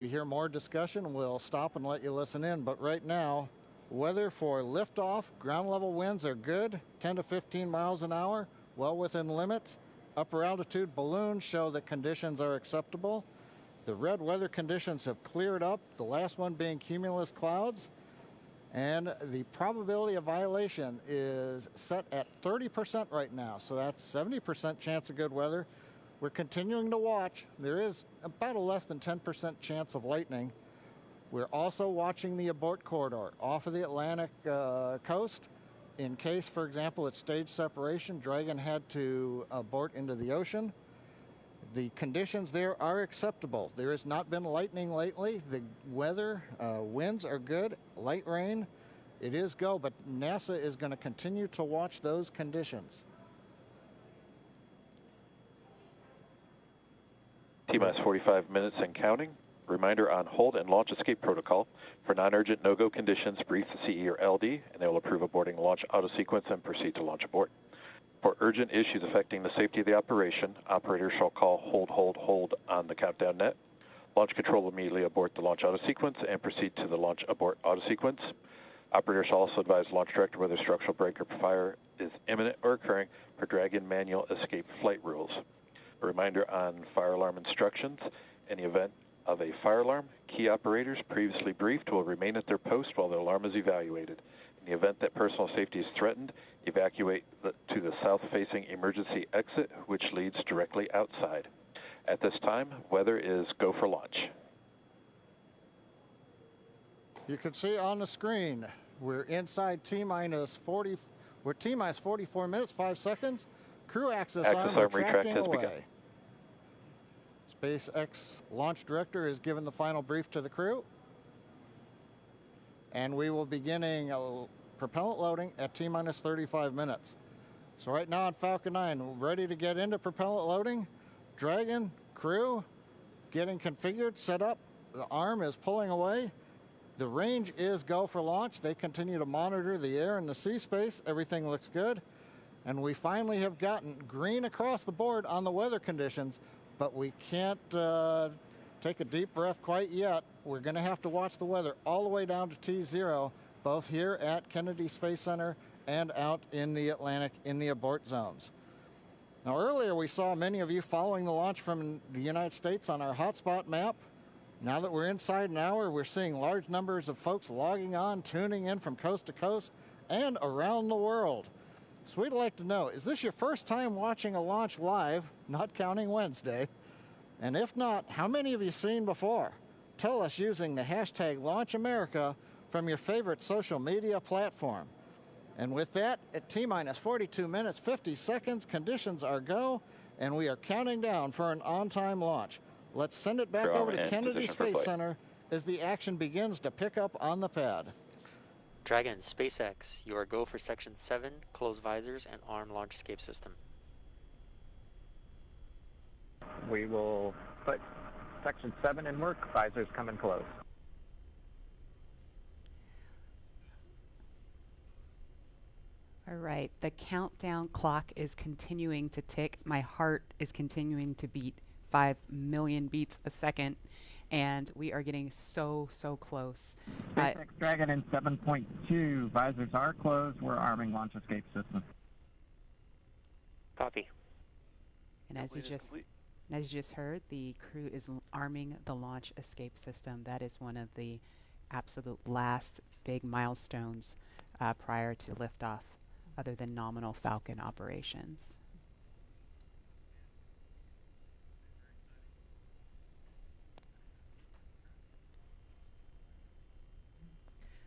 you hear more discussion, we'll stop and let you listen in. But right now, weather for liftoff, ground level winds are good, 10 to 15 miles an hour, well within limits. Upper altitude balloons show that conditions are acceptable. The red weather conditions have cleared up, the last one being cumulus clouds. And the probability of violation is set at 30% right now, so that's 70% chance of good weather. We're continuing to watch. There is about a less than 10% chance of lightning. We're also watching the abort corridor off of the Atlantic coast. In case, for example, it's stage separation, Dragon had to abort into the ocean. The conditions there are acceptable. There has not been lightning lately. The weather, winds are good, light rain. It is go, but NASA is going to continue to watch those conditions. T-minus 45 minutes and counting. Reminder on hold and launch escape protocol. For non-urgent no-go conditions, brief the CE or LD, and they will approve aborting launch auto sequence and proceed to launch abort. For urgent issues affecting the safety of the operation, operators shall call hold on the countdown net. Launch control will immediately abort the launch auto sequence and proceed to the launch abort auto sequence. Operators shall also advise launch director whether structural break or fire is imminent or occurring per Dragon manual escape flight rules. A reminder on fire alarm instructions. In the event of a fire alarm, key operators previously briefed will remain at their post while the alarm is evaluated. In the event that personal safety is threatened, evacuate to the south-facing emergency exit, which leads directly outside. At this time, weather is go for launch. You can see on the screen, we're inside T-minus 40, we're T-minus 44 minutes, 5 seconds. Crew axis arm retracting away. SpaceX launch director is giving the final brief to the crew. And we will be beginning propellant loading at T-minus 35 minutes. So right now on Falcon 9, ready to get into propellant loading. Dragon, crew, getting configured, set up. The arm is pulling away. The range is go for launch. They continue to monitor the air and the sea space. Everything looks good. And we finally have gotten green across the board on the weather conditions, but we can't take a deep breath quite yet. We're going to have to watch the weather all the way down to T0, both here at Kennedy Space Center and out in the Atlantic in the abort zones. Now earlier we saw many of you following the launch from the United States on our hotspot map. Now that we're inside an hour, we're seeing large numbers of folks logging on, tuning in from coast to coast and around the world. So we'd like to know, is this your first time watching a launch live, not counting Wednesday? And if not, how many have you seen before? Tell us using the hashtag LaunchAmerica from your favorite social media platform. And with that, at T-minus 42 minutes, 50 seconds, conditions are go, and we are counting down for an on-time launch. Let's send it back over to Kennedy Space Center as the action begins to pick up on the pad. Dragon, SpaceX, you are go for Section 7, close visors and arm launch escape system. We will put Section 7 in work, visors come in close. All right, the countdown clock is continuing to tick. My heart is continuing to beat 5 million beats a second, and we are getting so close. SpaceX Dragon in 7.2, visors are closed. We're arming launch escape system. Copy. And as you just heard, the crew is arming the launch escape system. That is one of the absolute last big milestones prior to liftoff, other than nominal Falcon operations.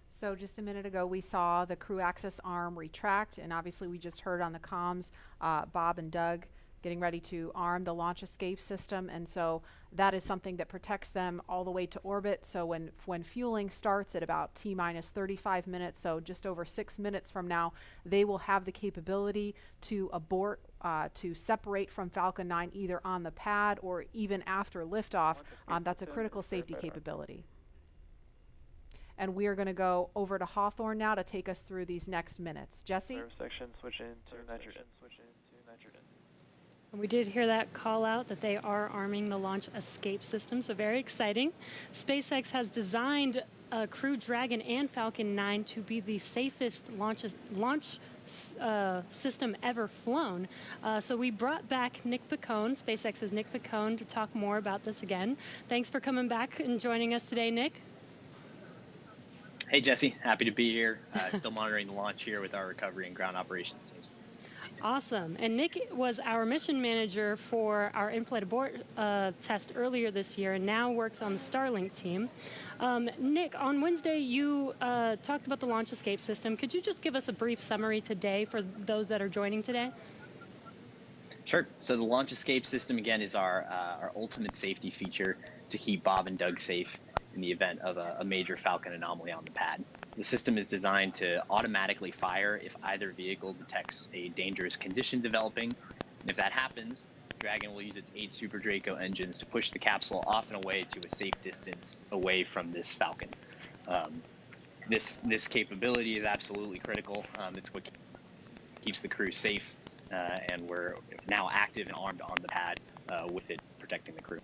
So just a minute ago, we saw the crew access arm retract, and obviously we just heard on the comms, Bob and Doug getting ready to arm the launch escape system, and so that is something that protects them all the way to orbit. So when fueling starts at about T-minus 35 minutes, so just over 6 minutes from now, they will have the capability to abort, to separate from Falcon 9 either on the pad or even after liftoff. That's a critical safety capability. And we are going to go over to Hawthorne now to take us through these next minutes. Jesse? Section, switch in to nitrogen. Switch in to nitrogen. And we did hear that call out that they are arming the launch escape system, so very exciting. SpaceX has designed Crew Dragon and Falcon 9 to be the safest launch system ever flown. So we brought back Nick Picone, SpaceX's Nick Picone, to talk more about this again. Thanks for coming back and joining us today, Nick. Hey, Jesse. Happy to be here. Still monitoring the launch here with our recovery and ground operations teams. Awesome. And Nick was our mission manager for our in-flight abort test earlier this year and now works on the Starlink team. Nick, on Wednesday, you talked about the launch escape system. Could you just give us a brief summary today for those that are joining today? Sure. So the launch escape system, again, is our ultimate safety feature to keep Bob and Doug safe in the event of a major Falcon anomaly on the pad. The system is designed to automatically fire if either vehicle detects a dangerous condition developing. And if that happens, Dragon will use its 8 Super Draco engines to push the capsule off and away to a safe distance away from this Falcon. This capability is absolutely critical. It's what keeps the crew safe, and we're now active and armed on the pad with it protecting the crew.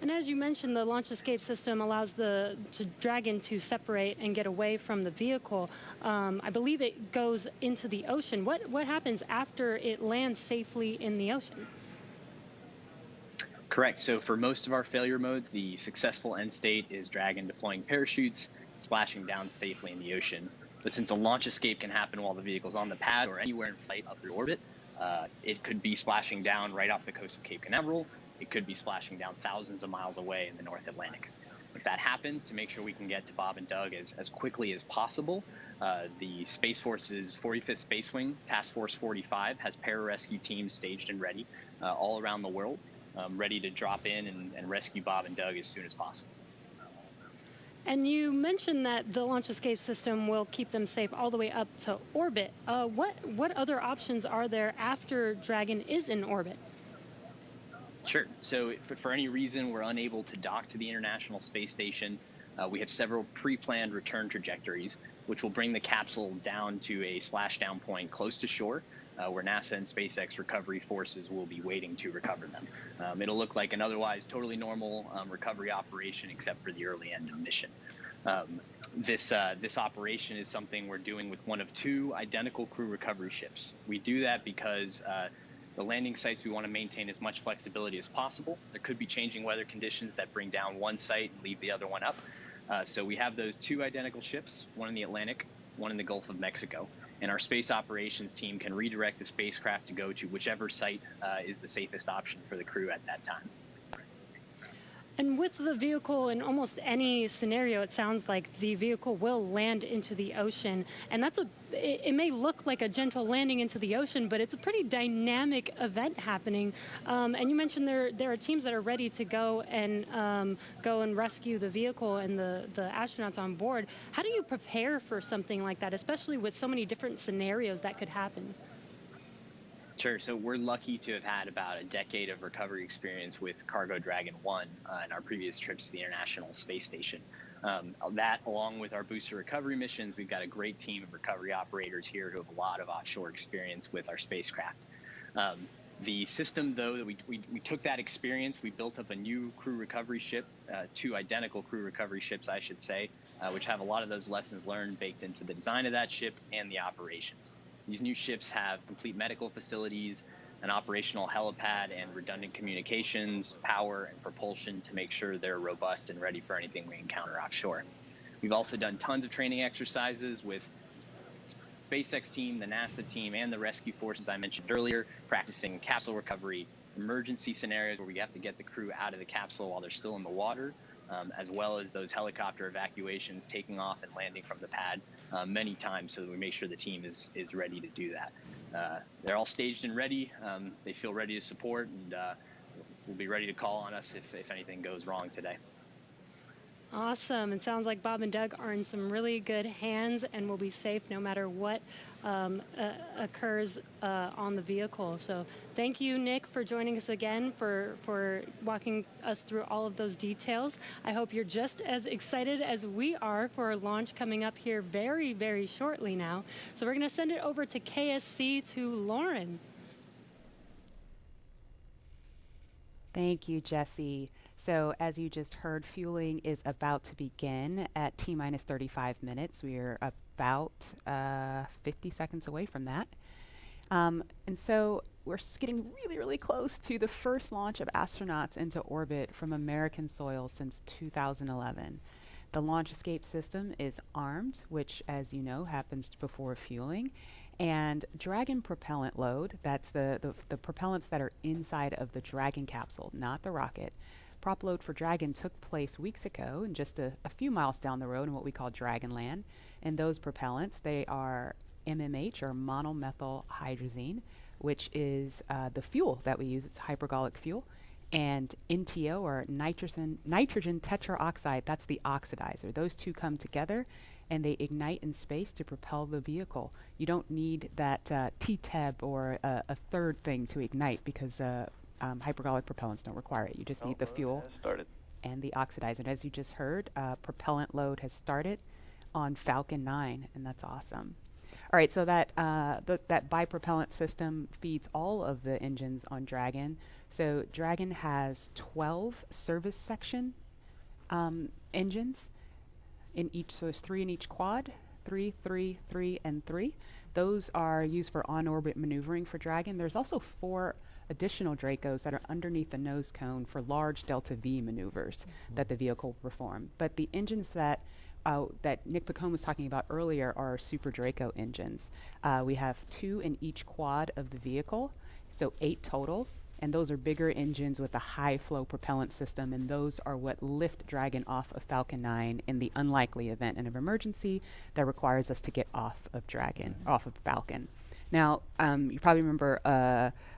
And as you mentioned, the launch escape system allows the Dragon to separate and get away from the vehicle. I believe it goes into the ocean. What happens after it lands safely in the ocean? Correct. So for most of our failure modes, the successful end state is Dragon deploying parachutes, splashing down safely in the ocean. But since a launch escape can happen while the vehicle's on the pad or anywhere in flight up through orbit, it could be splashing down right off the coast of Cape Canaveral. It could be splashing down thousands of miles away in the North Atlantic. If that happens, to make sure we can get to Bob and Doug as quickly as possible, the Space Force's 45th Space Wing, Task Force 45, has pararescue teams staged and ready all around the world, ready to drop in and rescue Bob and Doug as soon as possible. And you mentioned that the launch escape system will keep them safe all the way up to orbit. What other options are there after Dragon is in orbit? Sure. So if for any reason we're unable to dock to the International Space Station, we have several pre-planned return trajectories, which will bring the capsule down to a splashdown point close to shore, where NASA and SpaceX recovery forces will be waiting to recover them. It'll look like an otherwise totally normal recovery operation, except for the early end of mission. This operation is something we're doing with one of 2 identical crew recovery ships. We do that because the landing sites, we want to maintain as much flexibility as possible. There could be changing weather conditions that bring down one site and leave the other one up. So we have those 2 identical ships, one in the Atlantic, one in the Gulf of Mexico. And our space operations team can redirect the spacecraft to go to whichever site is the safest option for the crew at that time. And with the vehicle, in almost any scenario, it sounds like the vehicle will land into the ocean. And it may look like a gentle landing into the ocean, but it's a pretty dynamic event happening. And you mentioned there are teams that are ready to go and rescue the vehicle and the astronauts on board. How do you prepare for something like that, especially with so many different scenarios that could happen? Sure. So we're lucky to have had about a decade of recovery experience with Cargo Dragon 1 in our previous trips to the International Space Station. That, along with our booster recovery missions, we've got a great team of recovery operators here who have a lot of offshore experience with our spacecraft. The system, though, that we took that experience, we built up a new crew recovery ship, 2 identical crew recovery ships, I should say, which have a lot of those lessons learned baked into the design of that ship and the operations. These new ships have complete medical facilities, an operational helipad, and redundant communications, power, and propulsion to make sure they're robust and ready for anything we encounter offshore. We've also done tons of training exercises with SpaceX team, the NASA team, and the rescue forces I mentioned earlier, practicing capsule recovery, emergency scenarios where we have to get the crew out of the capsule while they're still in the water, as well as those helicopter evacuations, taking off and landing from the pad many times, so that we make sure the team is ready to do that. They're all staged and ready. They feel ready to support, and will be ready to call on us if anything goes wrong today. Awesome. It sounds like Bob and Doug are in some really good hands and will be safe no matter what occurs on the vehicle. So thank you, Nick, for joining us again, for walking us through all of those details. I hope you're just as excited as we are for our launch coming up here very, very shortly now. So we're going to send it over to KSC to Lauren. Thank you, Jesse. So as you just heard, fueling is about to begin at T-minus 35 minutes. We are about 50 seconds away from that. And so we're getting really, really close to the first launch of astronauts into orbit from American soil since 2011. The launch escape system is armed, which, as you know, happens before fueling. And Dragon propellant load, that's the propellants that are inside of the Dragon capsule, not the rocket. Prop load for Dragon took place weeks ago and just a few miles down the road in what we call Dragonland. And those propellants, they are MMH, or monomethyl hydrazine, which is the fuel that we use. It's hypergolic fuel. And NTO, or nitrogen tetraoxide, that's the oxidizer. Those two come together and they ignite in space to propel the vehicle. You don't need that TTEB or a third thing to ignite, because hypergolic propellants don't require it. You just need the fuel and the oxidizer. And as you just heard, propellant load has started on Falcon 9, and that's awesome. All right, so that bipropellant system feeds all of the engines on Dragon. So Dragon has 12 service section engines in each, so there's 3 in each quad, 3, 3, 3, and 3. Those are used for on-orbit maneuvering for Dragon. There's also 4 additional Dracos that are underneath the nose cone for large delta V maneuvers that the vehicle will perform. But the engines that Nick Picone was talking about earlier are Super Draco engines. We have 2 in each quad of the vehicle, so 8 total. And those are bigger engines with a high flow propellant system, and those are what lift Dragon off of Falcon 9 in the unlikely event of emergency that requires us to get off of Dragon, off of Falcon. Now, you probably remember,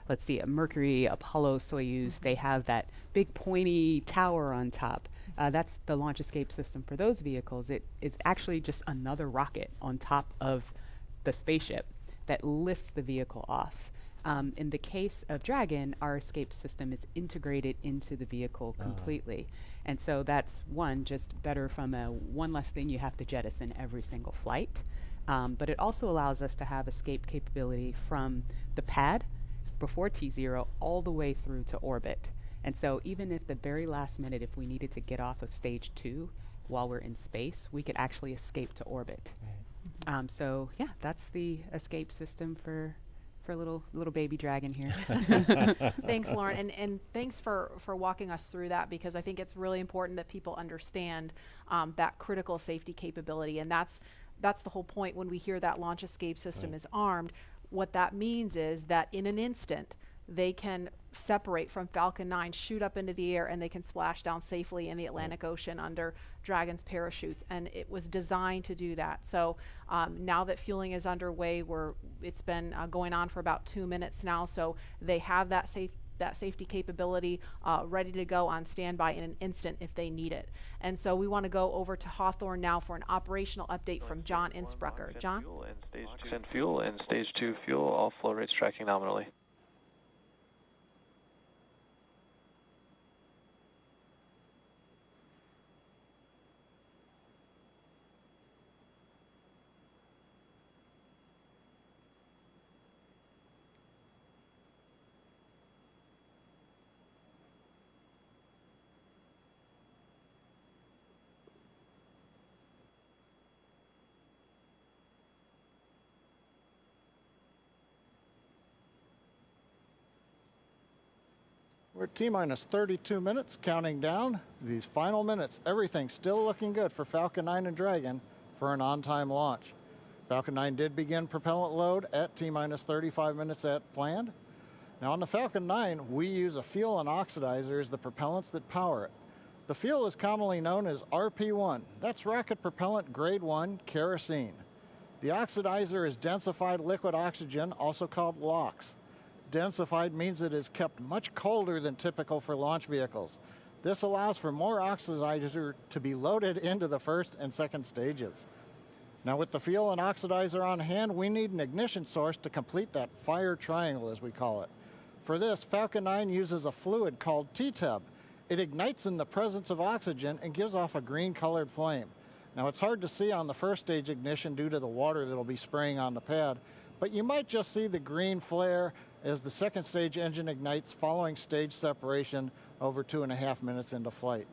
let's see, Mercury, Apollo, Soyuz, they have that big pointy tower on top. That's the launch escape system for those vehicles. It is actually just another rocket on top of the spaceship that lifts the vehicle off. In the case of Dragon, our escape system is integrated into the vehicle completely. And so that's just better from one less thing you have to jettison every single flight. But it also allows us to have escape capability from the pad before T0 all the way through to orbit. And so even if the very last minute, if we needed to get off of stage 2 while we're in space, we could actually escape to orbit. So yeah, that's the escape system for little baby Dragon here. Thanks, Lauren, and thanks for walking us through that, because I think it's really important that people understand that critical safety capability, and that's the whole point when we hear that launch escape system is armed. What that means is that in an instant, they can separate from Falcon 9, shoot up into the air, and they can splash down safely in the Atlantic Ocean under Dragon's parachutes. And it was designed to do that. So now that fueling is underway, it's been going on for about 2 minutes now. So they have that safety capability ready to go on standby in an instant if they need it. And so we want to go over to Hawthorne now for an operational update from John Insprucker. John? Fuel and stage 2 fuel, all flow rates tracking nominally. We're at T-minus 32 minutes, counting down. These final minutes, everything's still looking good for Falcon 9 and Dragon for an on-time launch. Falcon 9 did begin propellant load at T-minus 35 minutes at planned. Now on the Falcon 9, we use a fuel and oxidizer as the propellants that power it. The fuel is commonly known as RP1. That's rocket propellant grade 1 kerosene. The oxidizer is densified liquid oxygen, also called LOX. Densified means it is kept much colder than typical for launch vehicles. This allows for more oxidizer to be loaded into the first and second stages. Now with the fuel and oxidizer on hand, we need an ignition source to complete that fire triangle, as we call it. For this, Falcon 9 uses a fluid called TTEB. It ignites in the presence of oxygen and gives off a green-colored flame. Now it's hard to see on the first stage ignition due to the water that'll be spraying on the pad, but you might just see the green flare as the second stage engine ignites following stage separation over 2.5 minutes into flight.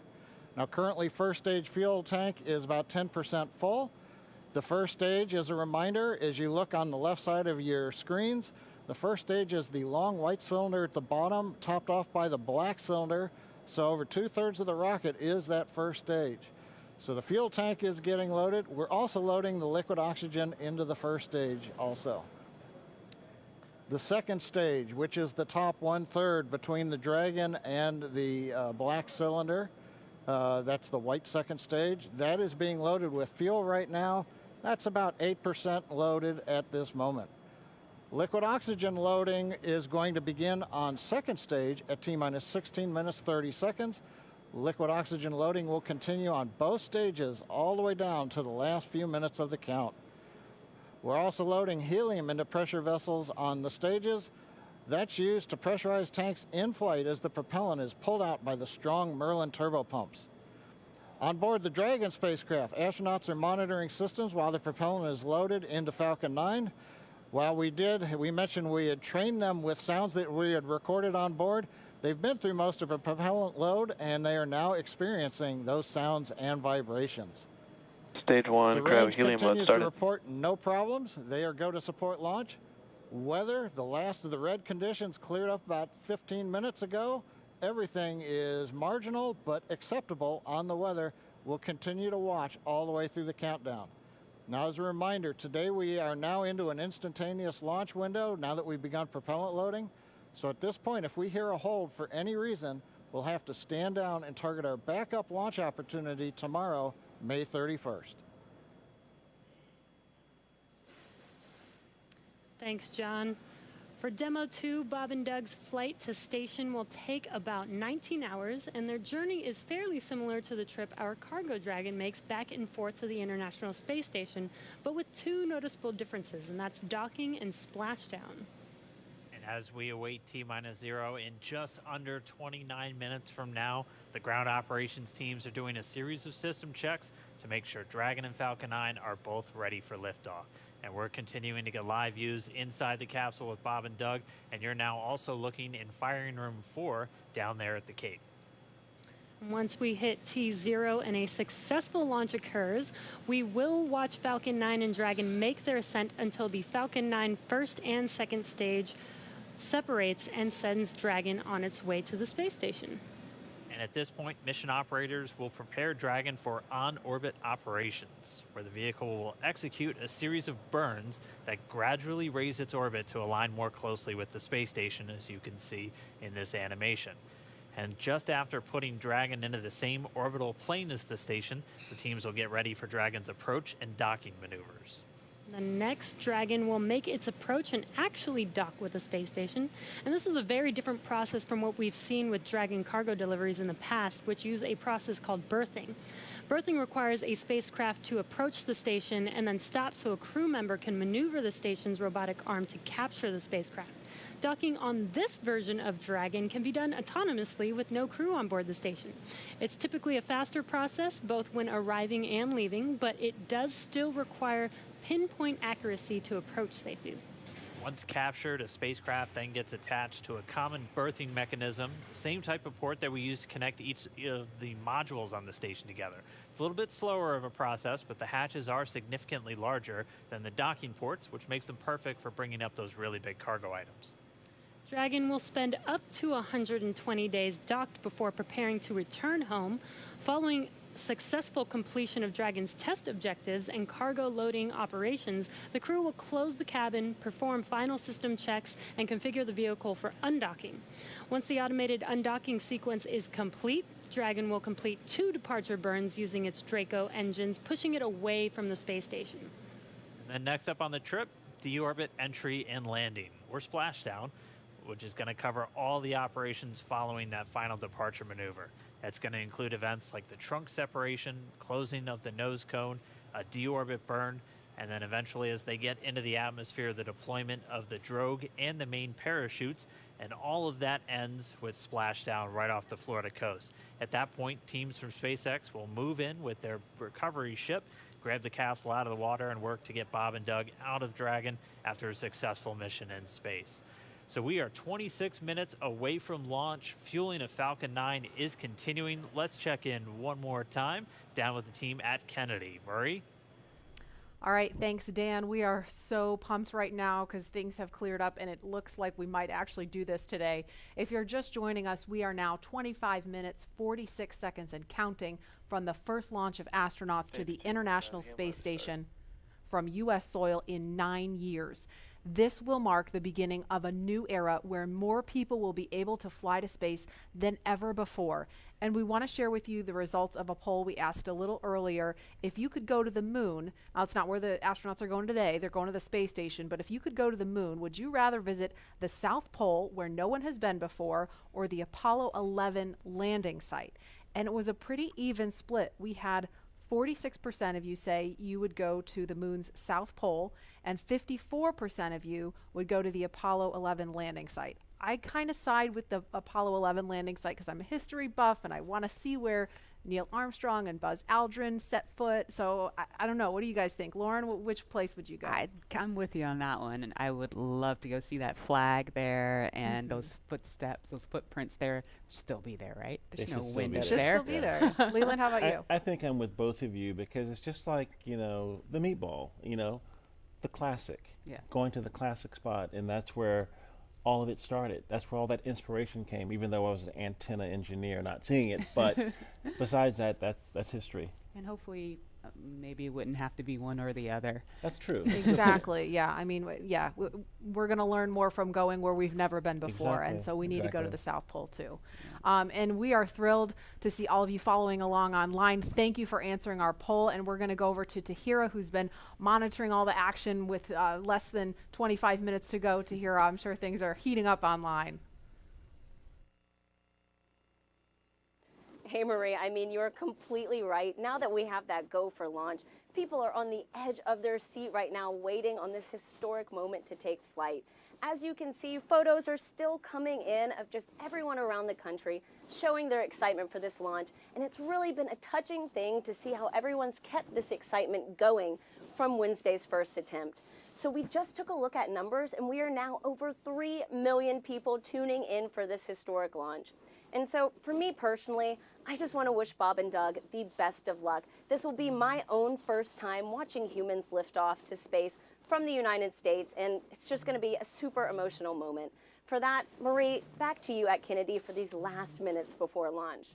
Now currently first stage fuel tank is about 10% full. The first stage, as a reminder, as you look on the left side of your screens, the first stage is the long white cylinder at the bottom, topped off by the black cylinder. So over 2/3 of the rocket is that first stage. So the fuel tank is getting loaded. We're also loading the liquid oxygen into the first stage also. The second stage, which is the top 1/3 between the Dragon and the black cylinder, that's the white second stage, that is being loaded with fuel right now. That's about 8% loaded at this moment. Liquid oxygen loading is going to begin on second stage at T-minus 16 minutes 30 seconds. Liquid oxygen loading will continue on both stages all the way down to the last few minutes of the count. We're also loading helium into pressure vessels on the stages. That's used to pressurize tanks in flight as the propellant is pulled out by the strong Merlin turbopumps. On board the Dragon spacecraft, astronauts are monitoring systems while the propellant is loaded into Falcon 9. While we mentioned we had trained them with sounds that we had recorded on board. They've been through most of the propellant load, and they are now experiencing those sounds and vibrations. Stage 1, the cryo range helium load continues started. to report no problems. They are go to support launch. Weather, the last of the red conditions cleared up about 15 minutes ago. Everything is marginal but acceptable on the weather. We'll continue to watch all the way through the countdown. Now, as a reminder, today we are now into an instantaneous launch window now that we've begun propellant loading. So at this point, if we hear a hold for any reason, we'll have to stand down and target our backup launch opportunity tomorrow, May 31st. Thanks, John. For Demo 2, Bob and Doug's flight to station will take about 19 hours, and their journey is fairly similar to the trip our Cargo Dragon makes back and forth to the International Space Station, but with two noticeable differences, and that's docking and splashdown. And as we await T-0 in just under 29 minutes from now, the ground operations teams are doing a series of system checks to make sure Dragon and Falcon 9 are both ready for liftoff. And we're continuing to get live views inside the capsule with Bob and Doug, and you're now also looking in firing room 4 down there at the Cape. Once we hit T0 and a successful launch occurs, we will watch Falcon 9 and Dragon make their ascent until the Falcon 9 first and second stage separates and sends Dragon on its way to the space station. And at this point, mission operators will prepare Dragon for on-orbit operations, where the vehicle will execute a series of burns that gradually raise its orbit to align more closely with the space station, as you can see in this animation. And just after putting Dragon into the same orbital plane as the station, the teams will get ready for Dragon's approach and docking maneuvers. The next Dragon will make its approach and actually dock with the space station. And this is a very different process from what we've seen with Dragon cargo deliveries in the past, which use a process called berthing. Berthing requires a spacecraft to approach the station and then stop so a crew member can maneuver the station's robotic arm to capture the spacecraft. Docking on this version of Dragon can be done autonomously with no crew on board the station. It's typically a faster process, both when arriving and leaving, but it does still require pinpoint accuracy to approach safely. Once captured, a spacecraft then gets attached to a common berthing mechanism, the same type of port that we use to connect each of the modules on the station together. It's a little bit slower of a process, but the hatches are significantly larger than the docking ports, which makes them perfect for bringing up those really big cargo items. Dragon will spend up to 120 days docked before preparing to return home. Following successful completion of Dragon's test objectives and cargo loading operations, the crew will close the cabin, perform final system checks, and configure the vehicle for undocking. Once the automated undocking sequence is complete, Dragon will complete 2 departure burns using its Draco engines, pushing it away from the space station. And then next up on the trip, deorbit entry and landing, or splashdown, which is going to cover all the operations following that final departure maneuver. That's going to include events like the trunk separation, closing of the nose cone, a deorbit burn, and then eventually as they get into the atmosphere, the deployment of the drogue and the main parachutes, and all of that ends with splashdown right off the Florida coast. At that point, teams from SpaceX will move in with their recovery ship, grab the capsule out of the water, and work to get Bob and Doug out of Dragon after a successful mission in space. So we are 26 minutes away from launch. Fueling of Falcon 9 is continuing. Let's check in one more time down with the team at Kennedy. Murray? All right, thanks, Dan. We are so pumped right now because things have cleared up and it looks like we might actually do this today. If you're just joining us, we are now 25 minutes, 46 seconds and counting from the first launch of astronauts to the International Space Station from U.S. soil in 9 years. This will mark the beginning of a new era where more people will be able to fly to space than ever before. And we want to share with you the results of a poll we asked a little earlier. If you could go to the moon, now it's not where the astronauts are going today, they're going to the space station, but if you could go to the moon, would you rather visit the South Pole where no one has been before or the Apollo 11 landing site? And it was a pretty even split. We had 46% of you say you would go to the moon's south pole, and 54% of you would go to the Apollo 11 landing site. I kind of side with the Apollo 11 landing site because I'm a history buff and I want to see where Neil Armstrong and Buzz Aldrin set foot. So I don't know. What do you guys think? Lauren, which place would you go? I'm with you on that one, and I would love to go see that flag there and those footsteps, those footprints there. Still be there, right? There's no wind up Should there. still be there. Leland, how about you? I think I'm with both of you because it's just like, the meatball, the classic. Yeah. Going to the classic spot, and that's where all of it started. That's where all that inspiration came, even though I was an antenna engineer not seeing it. But besides that, that's history. And hopefully maybe it wouldn't have to be one or the other. That's true. Exactly. Yeah. I mean, we're going to learn more from going where we've never been before. Exactly. And so we need to go to the South Pole too. And we are thrilled to see all of you following along online. Thank you for answering our poll. And we're going to go over to Tahira, who's been monitoring all the action with less than 25 minutes to go. Tahira, I'm sure things are heating up online. Hey, Marie, I mean, you're completely right. Now that we have that go for launch, people are on the edge of their seat right now waiting on this historic moment to take flight. As you can see, photos are still coming in of just everyone around the country showing their excitement for this launch. And it's really been a touching thing to see how everyone's kept this excitement going from Wednesday's first attempt. So we just took a look at numbers, and we are now over 3 million people tuning in for this historic launch. And so for me personally, I just want to wish Bob and Doug the best of luck. This will be my own first time watching humans lift off to space from the United States, and it's just going to be a super emotional moment. For that, Marie, back to you at Kennedy for these last minutes before launch.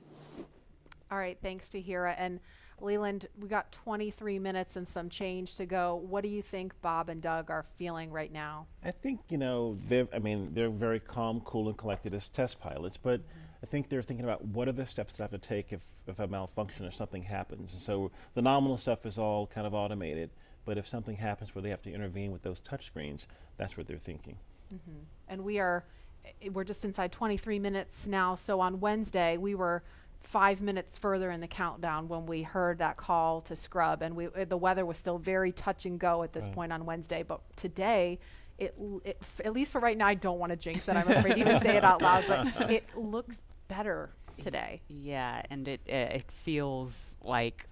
All right, thanks, Tahira. And Leland, we got 23 minutes and some change to go. What do you think Bob and Doug are feeling right now? I think, they're very calm, cool, and collected as test pilots, but I think they're thinking about what are the steps that I have to take if a malfunction or something happens. And so the nominal stuff is all kind of automated, but if something happens where they have to intervene with those touch screens, that's what they're thinking. And we're just inside 23 minutes now. So on Wednesday, we were 5 minutes further in the countdown when we heard that call to scrub, and the weather was still very touch and go at this point on Wednesday. But today, at least for right now, I don't want to jinx it. I'm afraid to even say it out loud, but it looks better today. Yeah, and it feels like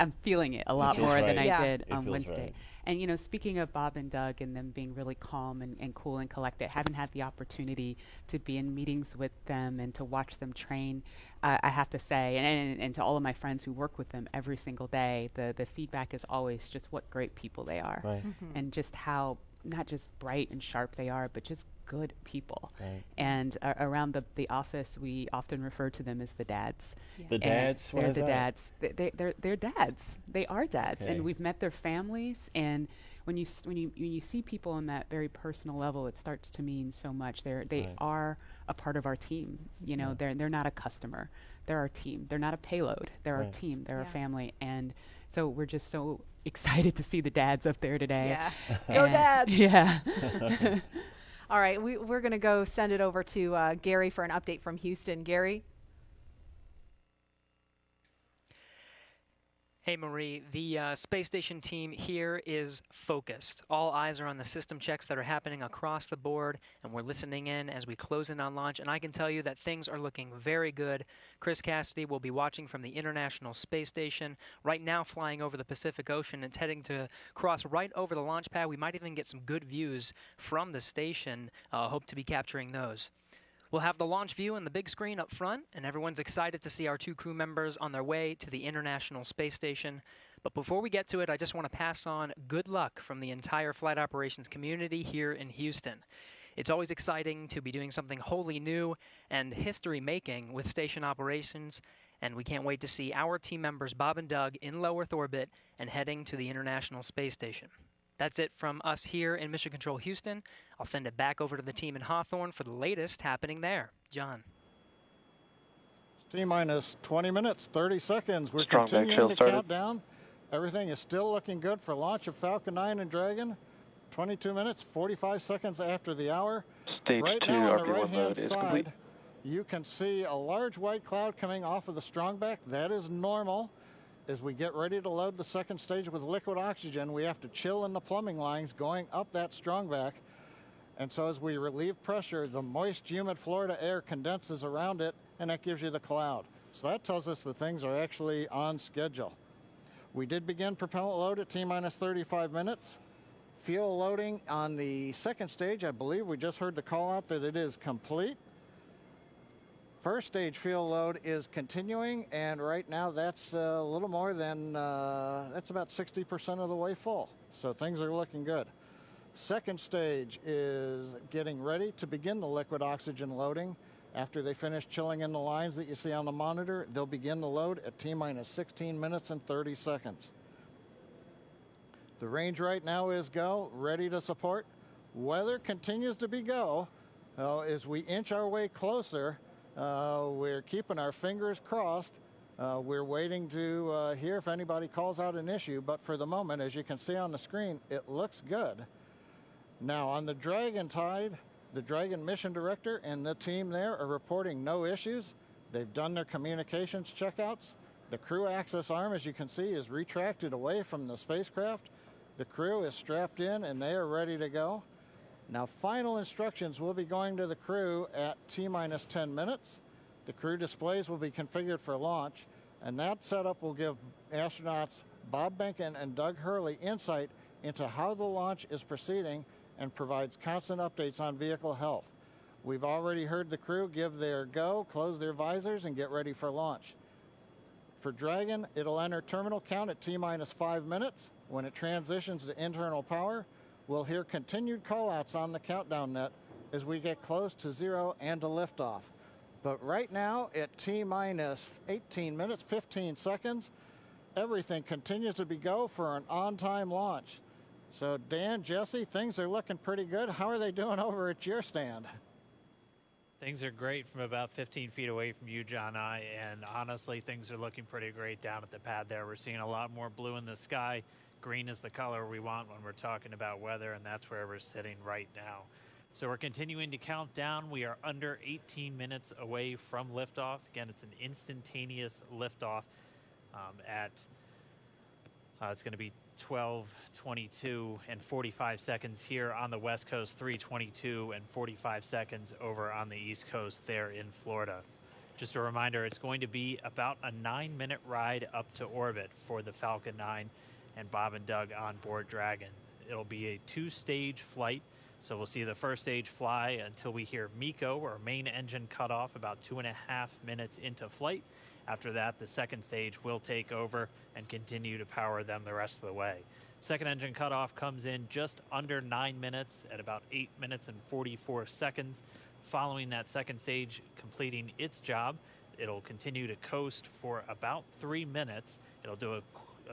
I'm feeling it a lot more than I did on Wednesday. Right. And speaking of Bob and Doug and them being really calm and cool and collected, haven't had the opportunity to be in meetings with them and to watch them train. I have to say, and to all of my friends who work with them every single day, the feedback is always just what great people they are, Right. and just how not just bright and sharp they are, but just good people. Right. And around the office, we often refer to them as the dads. The dads? Why They're is the that? dads. They're dads. They are dads, Okay. and we've met their families. And when you see people on that very personal level, it starts to mean so much. They Right. are a part of our team. They're not a customer. They're our team. They're not a payload. They're our Right. team. They're our Yeah. family. And so we're just so excited to see the dads up there today. Yeah. Go And- dads. Yeah. All right, we're going to go send it over to Gary for an update from Houston. Gary? Hey Marie, the space station team here is focused. All eyes are on the system checks that are happening across the board, and we're listening in as we close in on launch, and I can tell you that things are looking very good. Chris Cassidy will be watching from the International Space Station, right now flying over the Pacific Ocean. It's heading to cross right over the launch pad. We might even get some good views from the station. Hope to be capturing those. We'll have the launch view and the big screen up front, and everyone's excited to see our 2 crew members on their way to the International Space Station. But before we get to it, I just want to pass on good luck from the entire flight operations community here in Houston. It's always exciting to be doing something wholly new and history-making with station operations, and we can't wait to see our team members Bob and Doug in low Earth orbit and heading to the International Space Station. That's it from us here in Mission Control Houston. I'll send it back over to the team in Hawthorne for the latest happening there. John. T-minus 20 minutes, 30 seconds. We're Strong continuing to started. count down. Everything is still looking good for launch of Falcon 9 and Dragon. 22 minutes, 45 seconds after the hour. Stage right 2 now on the RP1 right-hand mode is complete. side, you can see a large white cloud coming off of the strongback. That is normal. As we get ready to load the second stage with liquid oxygen, we have to chill in the plumbing lines going up that strongback. And so as we relieve pressure, the moist, humid Florida air condenses around it, and that gives you the cloud. So that tells us that things are actually on schedule. We did begin propellant load at T-minus 35 minutes. Fuel loading on the second stage, I believe we just heard the call out that it is complete. First stage fuel load is continuing, and right now that's a little more than, that's about 60% of the way full. So things are looking good. Second stage is getting ready to begin the liquid oxygen loading. After they finish chilling in the lines that you see on the monitor, they'll begin the load at T-minus 16 minutes and 30 seconds. The range right now is go, ready to support. Weather continues to be go. As we inch our way closer, we're keeping our fingers crossed. We're waiting to hear if anybody calls out an issue, but for the moment, as you can see on the screen, it looks good. Now on the Dragon side, the Dragon mission director and the team there are reporting no issues. They've done their communications checkouts. The crew access arm, as you can see, is retracted away from the spacecraft. The crew is strapped in and they are ready to go. Now, final instructions will be going to the crew at T-minus 10 minutes. The crew displays will be configured for launch, and that setup will give astronauts Bob Behnken and Doug Hurley insight into how the launch is proceeding and provides constant updates on vehicle health. We've already heard the crew give their go, close their visors, and get ready for launch. For Dragon, it'll enter terminal count at T-minus 5 minutes. When it transitions to internal power, we'll hear continued callouts on the countdown net as we get close to 0 and to liftoff. But right now, at T-minus 18 minutes, 15 seconds, everything continues to be go for an on-time launch. So Dan, Jesse, things are looking pretty good. How are they doing over at your stand? Things are great from about 15 feet away from you, John, and honestly, things are looking pretty great down at the pad there. We're seeing a lot more blue in the sky. Green is the color we want when we're talking about weather, and that's where we're sitting right now. So we're continuing to count down. We are under 18 minutes away from liftoff. Again, it's an instantaneous liftoff it's going to be 12:22 and 45 seconds here on the West Coast, 3:22 and 45 seconds over on the East Coast there in Florida. Just a reminder, it's going to be about a 9-minute ride up to orbit for the Falcon 9 and Bob and Doug on board Dragon. It'll be a 2-stage flight, so we'll see the first stage fly until we hear MECO, or main engine cutoff, about 2.5 minutes into flight. After that, the second stage will take over and continue to power them the rest of the way. Second engine cutoff comes in just under 9 minutes at about 8 minutes and 44 seconds. Following that second stage completing its job, it'll continue to coast for about 3 minutes. It'll do a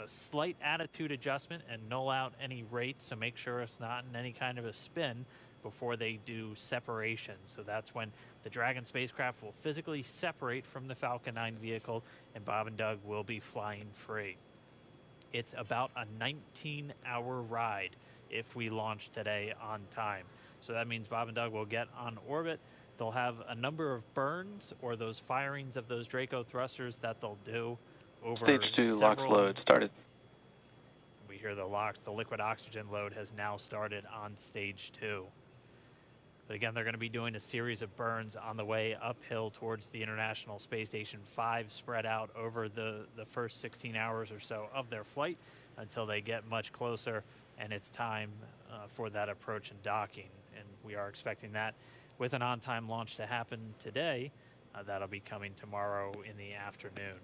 slight attitude adjustment and null out any rate, so make sure it's not in any kind of a spin before they do separation. So that's when the Dragon spacecraft will physically separate from the Falcon 9 vehicle, and Bob and Doug will be flying free. It's about a 19-hour ride if we launch today on time. So that means Bob and Doug will get on orbit. They'll have a number of burns, or those firings of those Draco thrusters that they'll do over Stage 2 LOX load started. We hear the LOX, the liquid oxygen load has now started on stage 2. But again, they're going to be doing a series of burns on the way uphill towards the International Space Station 5, spread out over the first 16 hours or so of their flight until they get much closer, and it's time for that approach and docking. And we are expecting that with an on-time launch to happen today. That'll be coming tomorrow in the afternoon.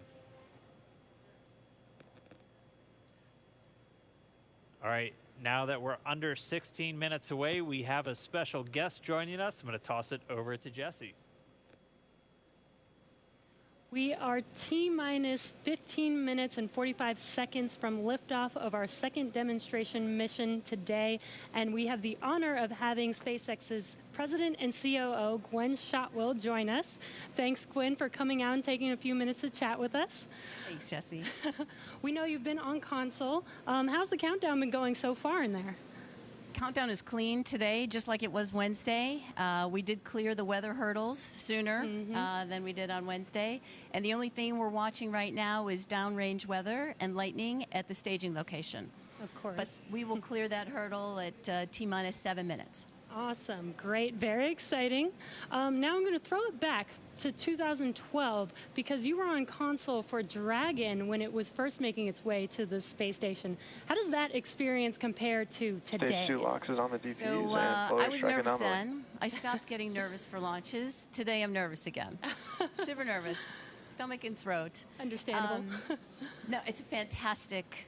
All right, now that we're under 16 minutes away, we have a special guest joining us. I'm going to toss it over to Jesse. We are T-minus 15 minutes and 45 seconds from liftoff of our second demonstration mission today, and we have the honor of having SpaceX's President and COO, Gwen Shotwell, join us. Thanks, Gwen, for coming out and taking a few minutes to chat with us. Thanks, Jesse. We know you've been on console. How's the countdown been going so far in there? Countdown is clean today, just like it was Wednesday. We did clear the weather hurdles sooner than we did on Wednesday. And the only thing we're watching right now is downrange weather and lightning at the staging location. Of course. But we will clear that hurdle at T-minus 7 minutes. Awesome, great, very exciting. Now I'm going to throw it back to 2012 because you were on console for Dragon when it was first making its way to the space station. How does that experience compare to today? Stage 2 LOX is on the DPUs So I was nervous then. I stopped getting nervous for launches. Today I'm nervous again. Super nervous, stomach and throat. Understandable. No, it's a fantastic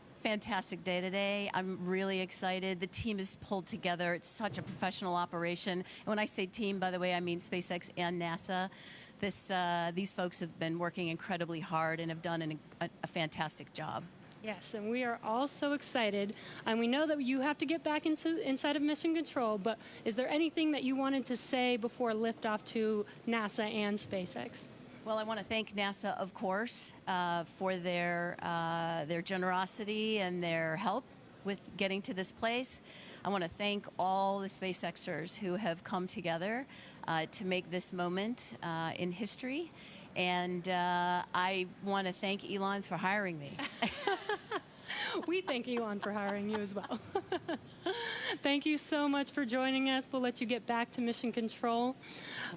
day today. I'm really excited. The team is pulled together. It's such a professional operation. And when I say team, by the way, I mean SpaceX and NASA. These folks have been working incredibly hard and have done a fantastic job. Yes, and we are all so excited. And we know that you have to get back inside of Mission Control, but is there anything that you wanted to say before liftoff to NASA and SpaceX? Well, I want to thank NASA, of course, for their generosity and their help with getting to this place. I want to thank all the SpaceXers who have come together to make this moment in history. And I want to thank Elon for hiring me. We thank Elon for hiring you as well. Thank you so much for joining us. We'll let you get back to Mission Control.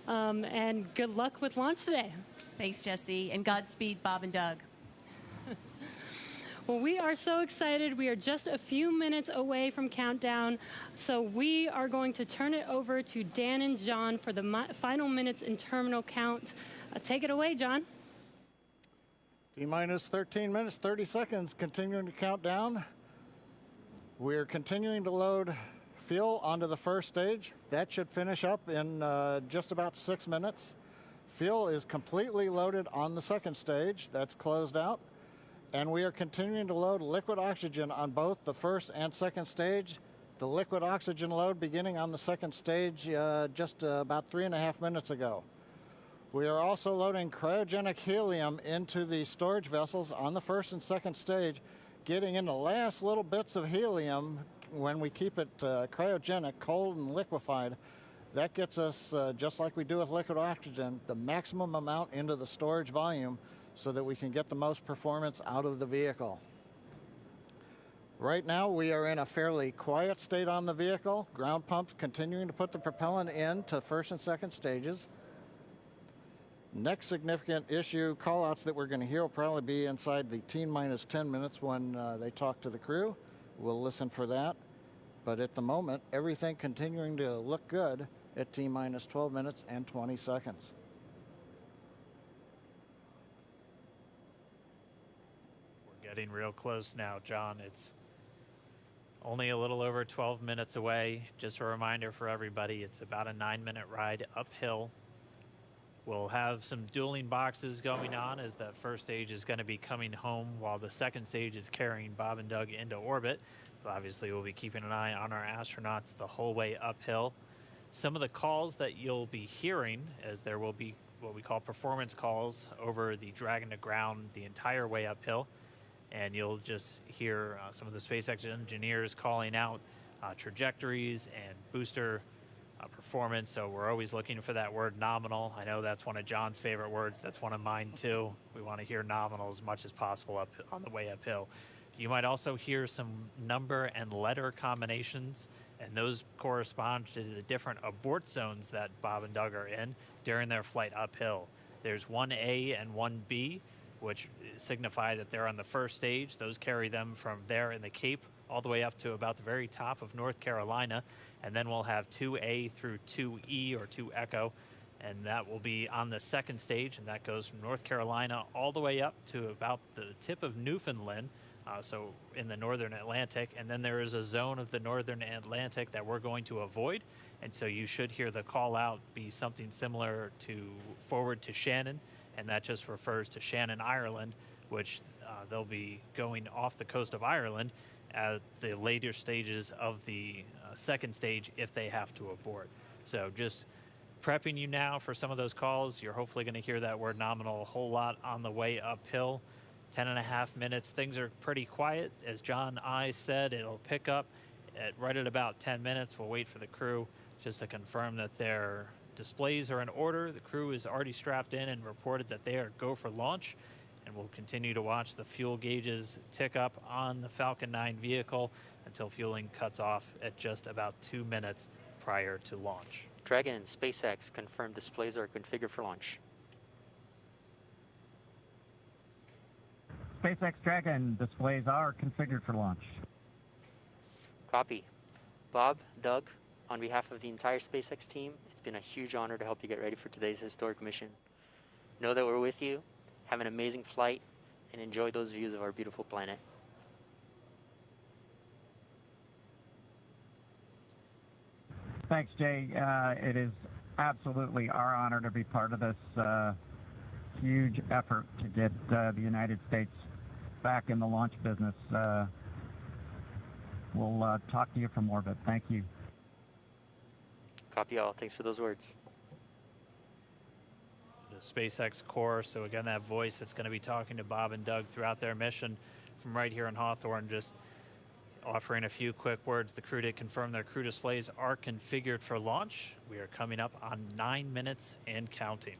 And good luck with launch today. Thanks, Jesse, and Godspeed, Bob and Doug. Well, we are so excited. We are just a few minutes away from countdown, so we are going to turn it over to Dan and John for the final minutes in terminal count. Take it away, John. T-minus 13 minutes, 30 seconds, continuing to count down. We're continuing to load fuel onto the first stage. That should finish up in just about 6 minutes. Fuel is completely loaded on the second stage. That's closed out. And we are continuing to load liquid oxygen on both the first and second stage. The liquid oxygen load beginning on the second stage just about 3.5 minutes ago. We are also loading cryogenic helium into the storage vessels on the first and second stage, getting in the last little bits of helium when we keep it cryogenic, cold and liquefied. That gets us, just like we do with liquid oxygen, the maximum amount into the storage volume so that we can get the most performance out of the vehicle. Right now, we are in a fairly quiet state on the vehicle. Ground pumps continuing to put the propellant in to first and second stages. Next significant issue, callouts that we're going to hear will probably be inside the T-minus 10 minutes when they talk to the crew. We'll listen for that. But at the moment, everything continuing to look good at T-minus 12 minutes and 20 seconds. We're getting real close now, John. It's only a little over 12 minutes away. Just a reminder for everybody, it's about a 9-minute ride uphill. We'll have some dueling boxes going on as that first stage is going to be coming home while the second stage is carrying Bob and Doug into orbit. But obviously, we'll be keeping an eye on our astronauts the whole way uphill. Some of the calls that you'll be hearing, as there will be what we call performance calls over the Dragon to ground the entire way uphill. And you'll just hear some of the SpaceX engineers calling out trajectories and booster performance. So we're always looking for that word nominal. I know that's one of John's favorite words. That's one of mine too. We want to hear nominal as much as possible up on the way uphill. You might also hear some number and letter combinations, and those correspond to the different abort zones that Bob and Doug are in during their flight uphill. There's 1A and 1B, which signify that they're on the first stage. Those carry them from there in the Cape all the way up to about the very top of North Carolina. And then we'll have 2A through 2E or 2 Echo, and that will be on the second stage, and that goes from North Carolina all the way up to about the tip of Newfoundland, so in the northern Atlantic. And then there is a zone of the northern Atlantic that we're going to avoid, and so you should hear the call out be something similar to forward to Shannon, and that just refers to Shannon, Ireland, which they'll be going off the coast of Ireland at the later stages of the second stage if they have to abort. So just prepping you now for some of those calls. You're hopefully going to hear that word nominal a whole lot on the way uphill. 10.5 minutes. Things are pretty quiet. As John I said, it'll pick up right at about 10 minutes. We'll wait for the crew just to confirm that their displays are in order. The crew is already strapped in and reported that they are go for launch. And we'll continue to watch the fuel gauges tick up on the Falcon 9 vehicle until fueling cuts off at just about 2 minutes prior to launch. Dragon, SpaceX, confirmed displays are configured for launch. SpaceX Dragon displays are configured for launch. Copy. Bob, Doug, on behalf of the entire SpaceX team, it's been a huge honor to help you get ready for today's historic mission. Know that we're with you. Have an amazing flight and enjoy those views of our beautiful planet. Thanks, Jay. It is absolutely our honor to be part of this huge effort to get the United States back in the launch business. We'll talk to you from orbit. Thank you. Copy all. Thanks for those words. The SpaceX core, so again, that voice that's going to be talking to Bob and Doug throughout their mission from right here in Hawthorne, just offering a few quick words. The crew did confirm their crew displays are configured for launch. We are coming up on 9 minutes and counting.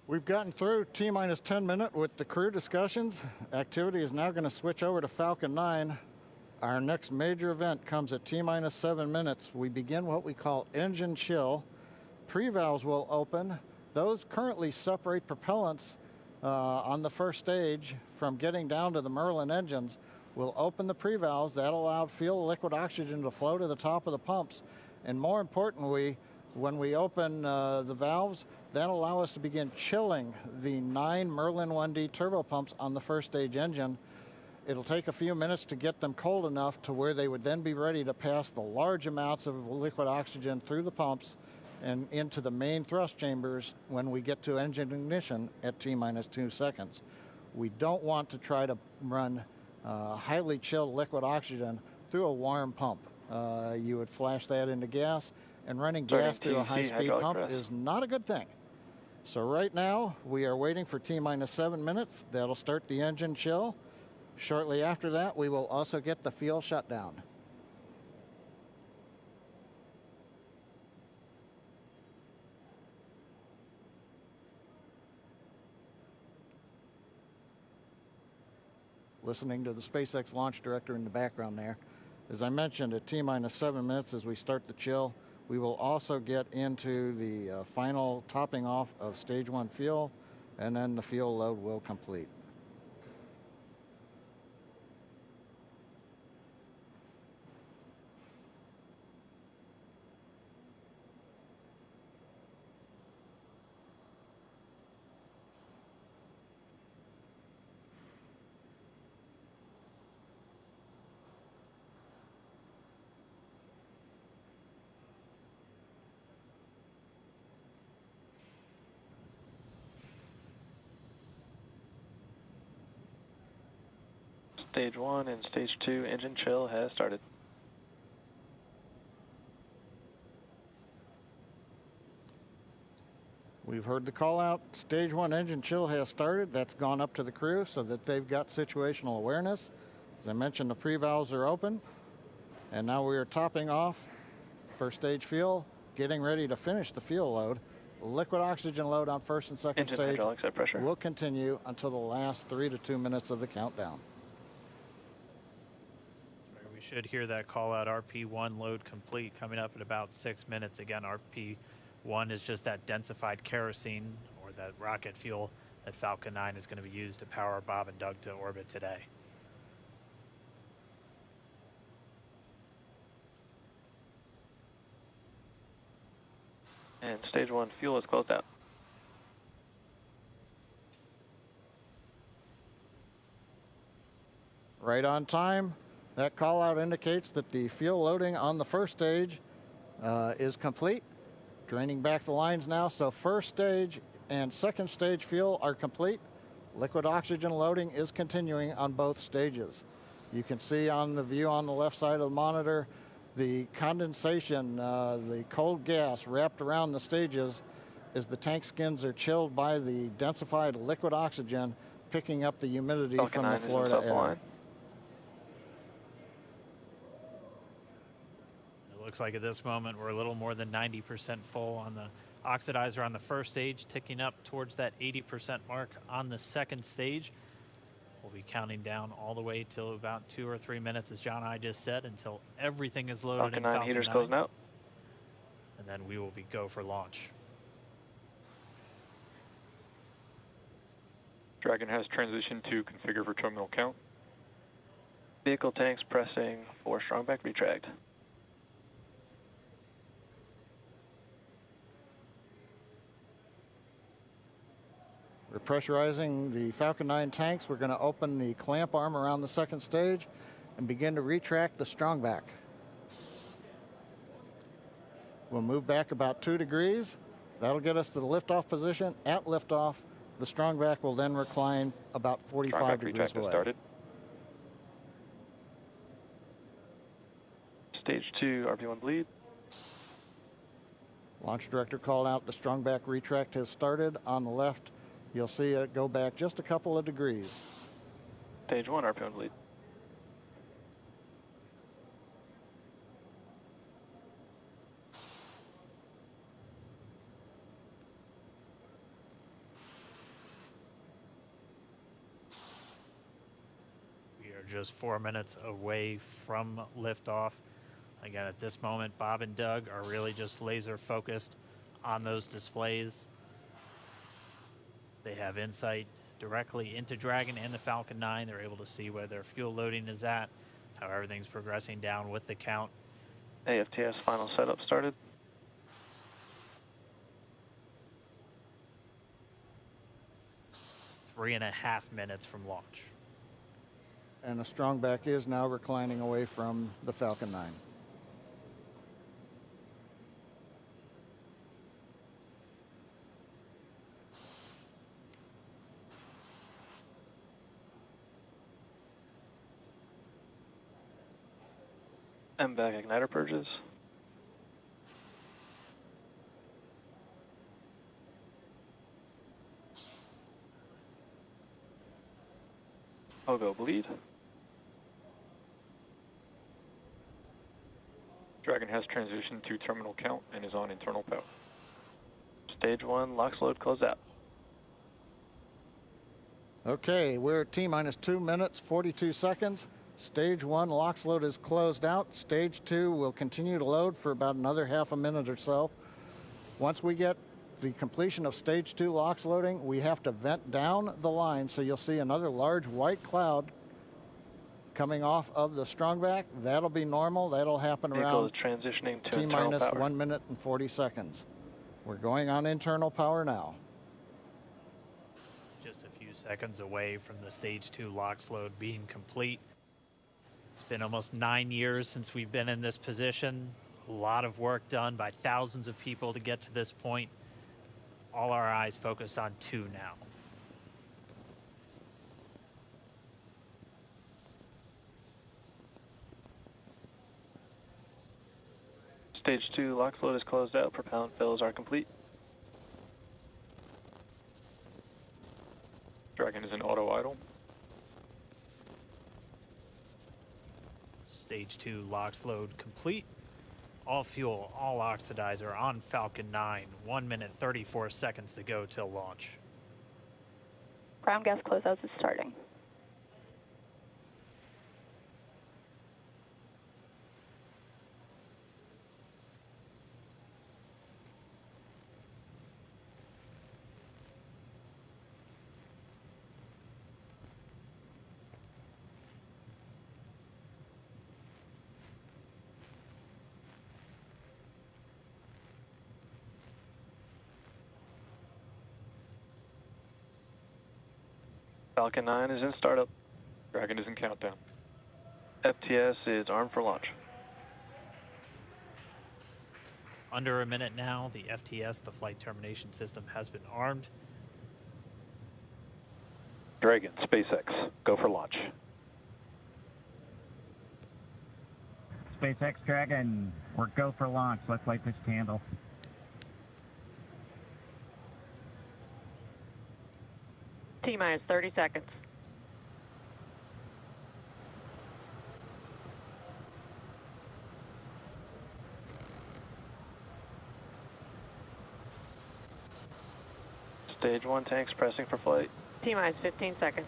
We've gotten through T-minus 10 minute with the crew discussions. Activity is now going to switch over to Falcon 9. Our next major event comes at T-minus 7 minutes. We begin what we call engine chill. Pre-valves will open. Those currently separate propellants on the first stage from getting down to the Merlin engines. We'll open the pre-valves. That allowed fuel liquid oxygen to flow to the top of the pumps. And more importantly, when we open the valves, that'll allow us to begin chilling the 9 Merlin 1D turbopumps on the first stage engine. It'll take a few minutes to get them cold enough to where they would then be ready to pass the large amounts of liquid oxygen through the pumps and into the main thrust chambers when we get to engine ignition at T-minus 2 seconds. We don't want to try to run highly chilled liquid oxygen through a warm pump. You would flash that into gas, and running gas through a high-speed pump is not a good thing. So right now, we are waiting for T-minus 7 minutes. That'll start the engine chill. Shortly after that, we will also get the fuel shutdown. Listening to the SpaceX launch director in the background there. As I mentioned, at T-minus 7 minutes as we start the chill, we will also get into the final topping off of stage 1 fuel, and then the fuel load will complete. Stage 1 and Stage 2 engine chill has started. We've heard the call out. Stage 1 engine chill has started. That's gone up to the crew so that they've got situational awareness. As I mentioned, the pre-valves are open. And now we are topping off First stage fuel, getting ready to finish the fuel load. Liquid oxygen load on first and second Engine stage hydraulics at pressure. will continue until the last 3 to 2 minutes of the countdown. We should hear that call out RP1 load complete coming up in about 6 minutes. Again, RP1 is just that densified kerosene or that rocket fuel that Falcon 9 is going to be used to power Bob and Doug to orbit today. And stage 1 fuel is closed out. Right on time. That call out indicates that the fuel loading on the first stage is complete. Draining back the lines now, so first stage and second stage fuel are complete. Liquid oxygen loading is continuing on both stages. You can see on the view on the left side of the monitor the condensation, the cold gas wrapped around the stages as the tank skins are chilled by the densified liquid oxygen, picking up the humidity Falcon from the 9 is in Florida air. line. It looks like at this moment we're a little more than 90% full on the oxidizer on the first stage, ticking up towards that 80% mark on the second stage. We'll be counting down all the way till about 2 or 3 minutes, as John and I just said, until everything is loaded Falcon in 9 Falcon heaters 9. closing out. And then we will be go for launch. Dragon has transitioned to configure for terminal count. Vehicle tanks pressing for strong back retract. We're pressurizing the Falcon 9 tanks. We're going to open the clamp arm around the second stage and begin to retract the strong back. We'll move back about 2 degrees. That'll get us to the liftoff position. At liftoff, the strong back will then recline about 45 degrees away. Started. Stage 2, RP1 bleed. Launch director called out the strong back retract has started. On the left, you'll see it go back just a couple of degrees. Stage 1, RP1 bleed. We are just 4 minutes away from liftoff. Again, at this moment, Bob and Doug are really just laser focused on those displays. They have insight directly into Dragon and the Falcon 9. They're able to see where their fuel loading is at, how everything's progressing down with the count. AFTS final setup started. Three and a half minutes from launch. And the strong back is now reclining away from the Falcon 9. MVAC igniter purges. Pogo bleed. Dragon has transitioned to terminal count and is on internal power. Stage 1, LOX load close out. Okay, we're at T-minus 2 minutes, 42 seconds. Stage 1 LOX load is closed out. Stage 2 will continue to load for about another half a minute or so. Once we get the completion of Stage 2 LOX loading, we have to vent down the line, so you'll see another large white cloud coming off of the strongback. That'll be normal. That'll happen around transitioning to T-minus internal power. 1 minute and 40 seconds. We're going on internal power now. Just a few seconds away from the Stage 2 LOX load being complete. It's been almost 9 years since we've been in this position. A lot of work done by thousands of people to get to this point. All our eyes focused on 2 now. Stage 2 LOX load is closed out. Propellant fills are complete. Dragon is in auto idle. Stage 2 LOX load complete. All fuel, all oxidizer on Falcon 9. 1 minute 34 seconds to go till launch. Ground gas closeouts is starting. Falcon 9 is in startup. Dragon is in countdown. FTS is armed for launch. Under a minute now, the FTS, the flight termination system, has been armed. Dragon, SpaceX, go for launch. SpaceX Dragon, we're go for launch. Let's light this candle. T-minus 30 seconds. Stage 1 tanks pressing for flight. T-minus 15 seconds.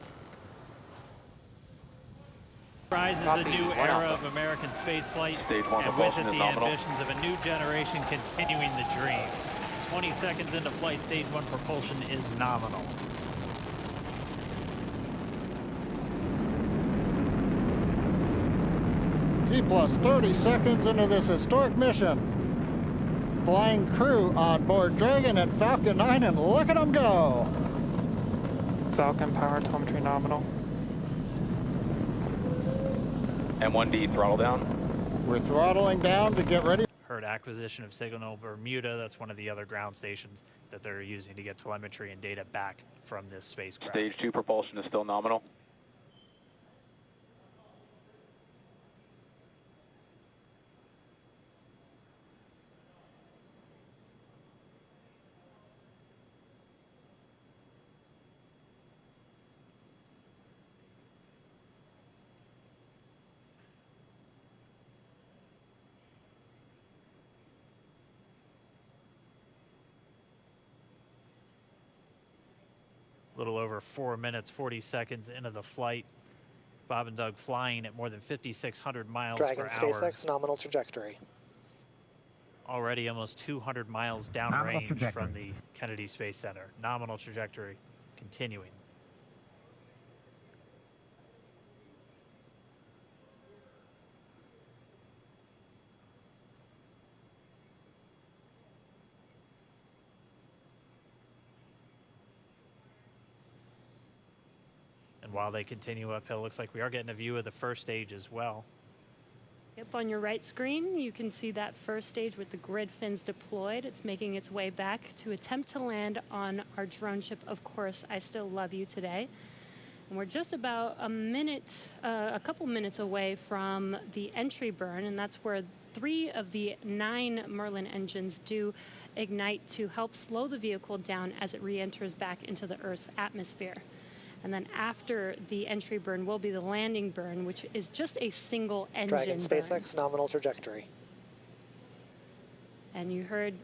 Rise is a new era of American spaceflight, Stage 1 and with it propulsion is the nominal. ambitions of a new generation continuing the dream. 20 seconds into flight, stage 1 propulsion is nominal. T plus 30 seconds into this historic mission. Flying crew on board Dragon and Falcon 9, and look at them go. Falcon power telemetry nominal. M1D throttle down. We're throttling down to get ready. Heard acquisition of signal Bermuda. That's one of the other ground stations that they're using to get telemetry and data back from this spacecraft. Stage 2 propulsion is still nominal. A little over 4 minutes, 40 seconds into the flight. Bob and Doug flying at more than 5,600 miles Dragon per hour. SpaceX nominal trajectory. Already almost 200 miles downrange from the Kennedy Space Center. Nominal trajectory continuing. And while they continue uphill, looks like we are getting a view of the first stage as well. Yep, on your right screen, you can see that first stage with the grid fins deployed. It's making its way back to attempt to land on our drone ship, Of Course, I Still Love You Today. And we're just about a couple minutes away from the entry burn, and that's where 3 of the 9 Merlin engines do ignite to help slow the vehicle down as it re-enters back into the Earth's atmosphere. And then after the entry burn will be the landing burn, which is just a single engine Dragon SpaceX nominal trajectory. And you heard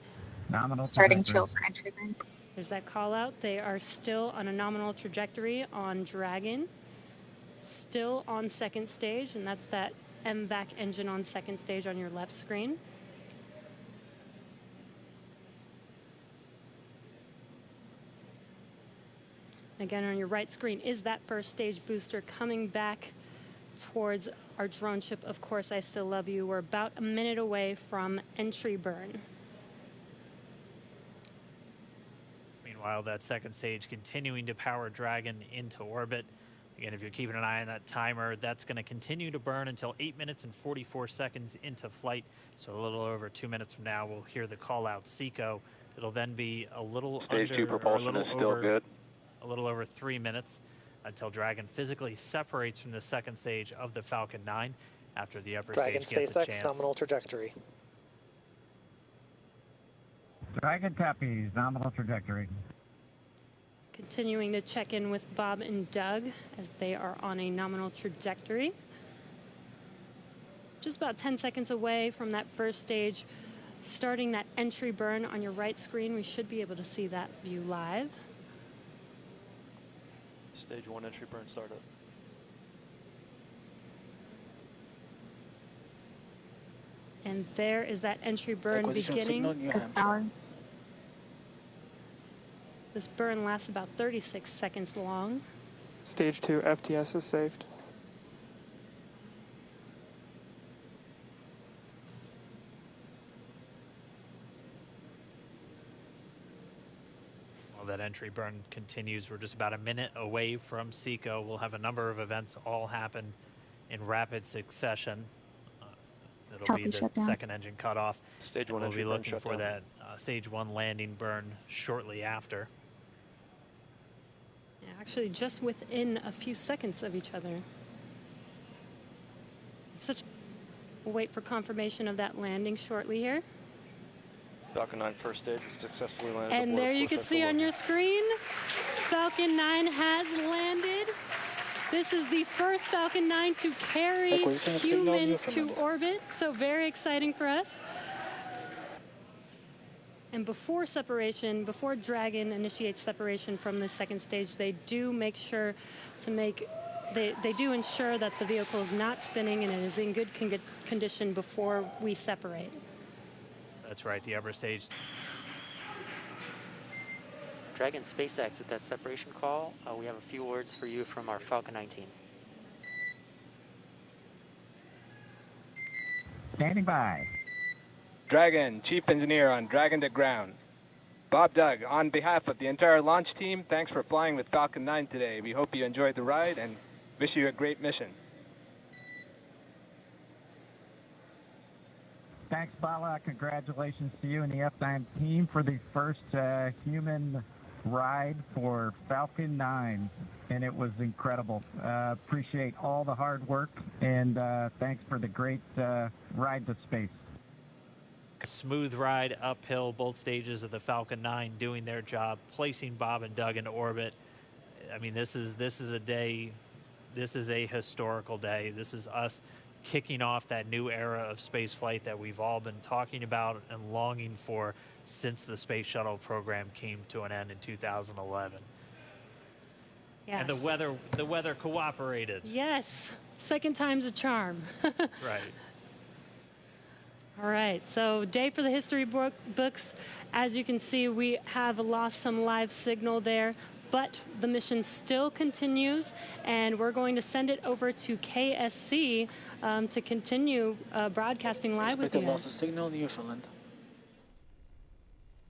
Nominal starting trajectory. chill for entry burn. there's that call out. They are still on a nominal trajectory on Dragon, still on second stage, and that's that MVAC engine on second stage on your left screen. Again, on your right screen is that first stage booster coming back towards our drone ship, Of Course, I Still Love You. We're about a minute away from entry burn. Meanwhile, that second stage continuing to power Dragon into orbit. Again, if you're keeping an eye on that timer, that's going to continue to burn until 8 minutes and 44 seconds into flight. So a little over 2 minutes from now, we'll hear the call out SECO. It'll then be a little Stage under, 2 propulsion is still good. A little over 3 minutes until Dragon physically separates from the second stage of the Falcon 9 after the upper Dragon stage gets a SpaceX chance. nominal trajectory. Dragon copies, nominal trajectory. Continuing to check in with Bob and Doug as they are on a nominal trajectory. just about 10 seconds away from that first stage, starting that entry burn on your right screen. We should be able to see that view live. Stage 1 entry burn startup. And there is that entry burn beginning. This burn lasts about 36 seconds long. Stage 2 FTS is saved. While that entry burn continues, we're just about a minute away from SECO. We'll have a number of events all happen in rapid succession. It'll be the second engine cutoff. Stage 1 we'll entry be burn looking for that stage 1 landing burn shortly after. Yeah, actually, just within a few seconds of each other. We'll wait for confirmation of that landing shortly here. Falcon 9 first stage successfully landed. And there you can see on your screen, Falcon 9 has landed. This is the first Falcon 9 to carry humans to orbit, so very exciting for us. And before separation, before Dragon initiates separation from the second stage, they do make sure to they do ensure that the vehicle is not spinning and it is in good condition before we separate. That's right, the upper stage. Dragon SpaceX with that separation call. We have a few words for you from our Falcon 9 team. Standing by. Dragon, Chief Engineer on Dragon to Ground. Bob Doug, on behalf of the entire launch team, thanks for flying with Falcon 9 today. We hope you enjoyed the ride and wish you a great mission. Thanks, Bala. Congratulations to you and the F9 team for the first human ride for Falcon 9, and it was incredible. Appreciate all the hard work, and thanks for the great ride to space. Smooth ride uphill, both stages of the Falcon 9 doing their job, placing Bob and Doug into orbit. I mean, this is a day, this is a historical day. This is us kicking off that new era of space flight that we've all been talking about and longing for since the space shuttle program came to an end in 2011. Yes. And the weather cooperated. Yes, second time's a charm. Right. All right, so day for the history books. As you can see, we have lost some live signal there, but the mission still continues, and we're going to send it over to KSC to continue broadcasting live with you guys. Signal Newfoundland.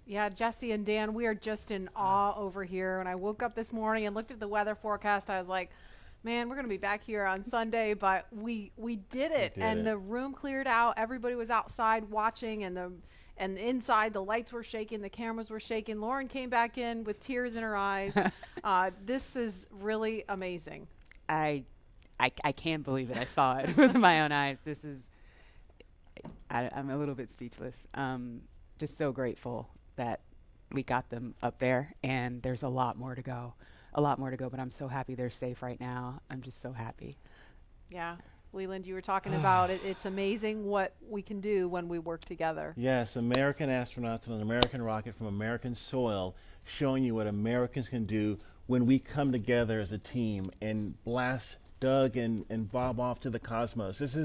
Yeah, Jesse and Dan, we are just in awe over here. When I woke up this morning and looked at the weather forecast, I was like, man, we're going to be back here on Sunday, but we did it. The room cleared out. Everybody was outside watching, and inside the lights were shaking, the cameras were shaking. Lauren came back in with tears in her eyes. This is really amazing. I can't believe it. I saw it with my own eyes. This is, I'm a little bit speechless. Just so grateful that we got them up there, and there's a lot more to go. But I'm so happy they're safe right now. I'm just so happy. Yeah. Leland, you were talking about it. It's amazing what we can do when we work together. Yes, American astronauts on an American rocket from American soil, showing you what Americans can do when we come together as a team and blast Doug and Bob off to the cosmos. This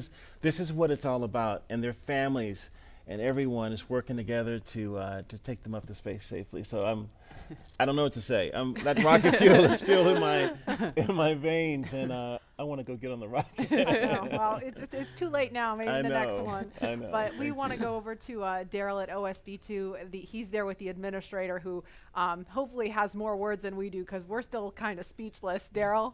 is what it's all about, and their families and everyone is working together to take them up to space safely. So I don't know what to say. That rocket fuel is still in my veins, and I want to go get on the rocket. I know. Well, it's too late now. Maybe the next one. I know. But we want to go over to Daryl at OSB2. He's there with the administrator, who hopefully has more words than we do, because we're still kind of speechless. Daryl?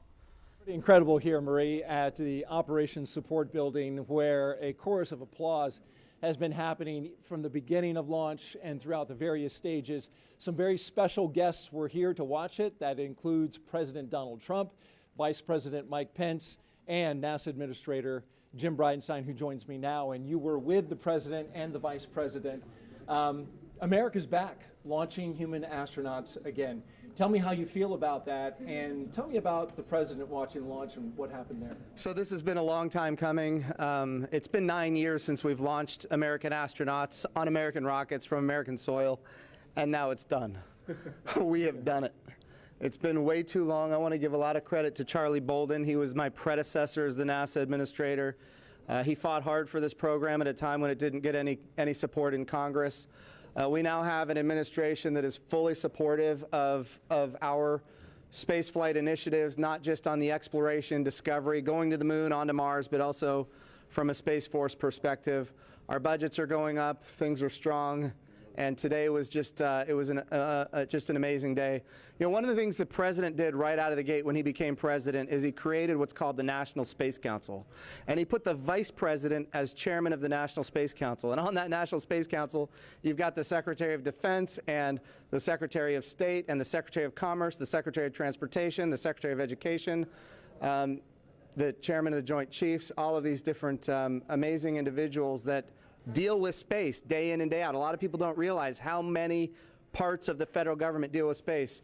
Pretty incredible here, Marie, at the Operations Support Building, where a chorus of applause has been happening from the beginning of launch and throughout the various stages. Some very special guests were here to watch it. That includes President Donald Trump, Vice President Mike Pence, and NASA Administrator Jim Bridenstine, who joins me now. And you were with the President and the Vice President. America's back, launching human astronauts again. Tell me how you feel about that, and tell me about the president watching the launch and what happened there. So this has been a long time coming. It's been 9 years since we've launched American astronauts on American rockets from American soil, and now it's done. We have done it. It's been way too long. I want to give a lot of credit to Charlie Bolden. He was my predecessor as the NASA administrator. He fought hard for this program at a time when it didn't get any support in Congress. We now have an administration that is fully supportive of our spaceflight initiatives, not just on the exploration, discovery, going to the moon, onto Mars, but also from a Space Force perspective. Our budgets are going up, things are strong, and today was just just an amazing day. You know, one of the things the president did right out of the gate when he became president is he created what's called the National Space Council, and he put the vice president as chairman of the National Space Council. And on that National Space Council, you've got the Secretary of Defense and the Secretary of State and the Secretary of Commerce, the Secretary of Transportation, the Secretary of Education, the chairman of the Joint Chiefs, all of these different amazing individuals that deal with space day in and day out. A lot of people don't realize how many parts of the federal government deal with space.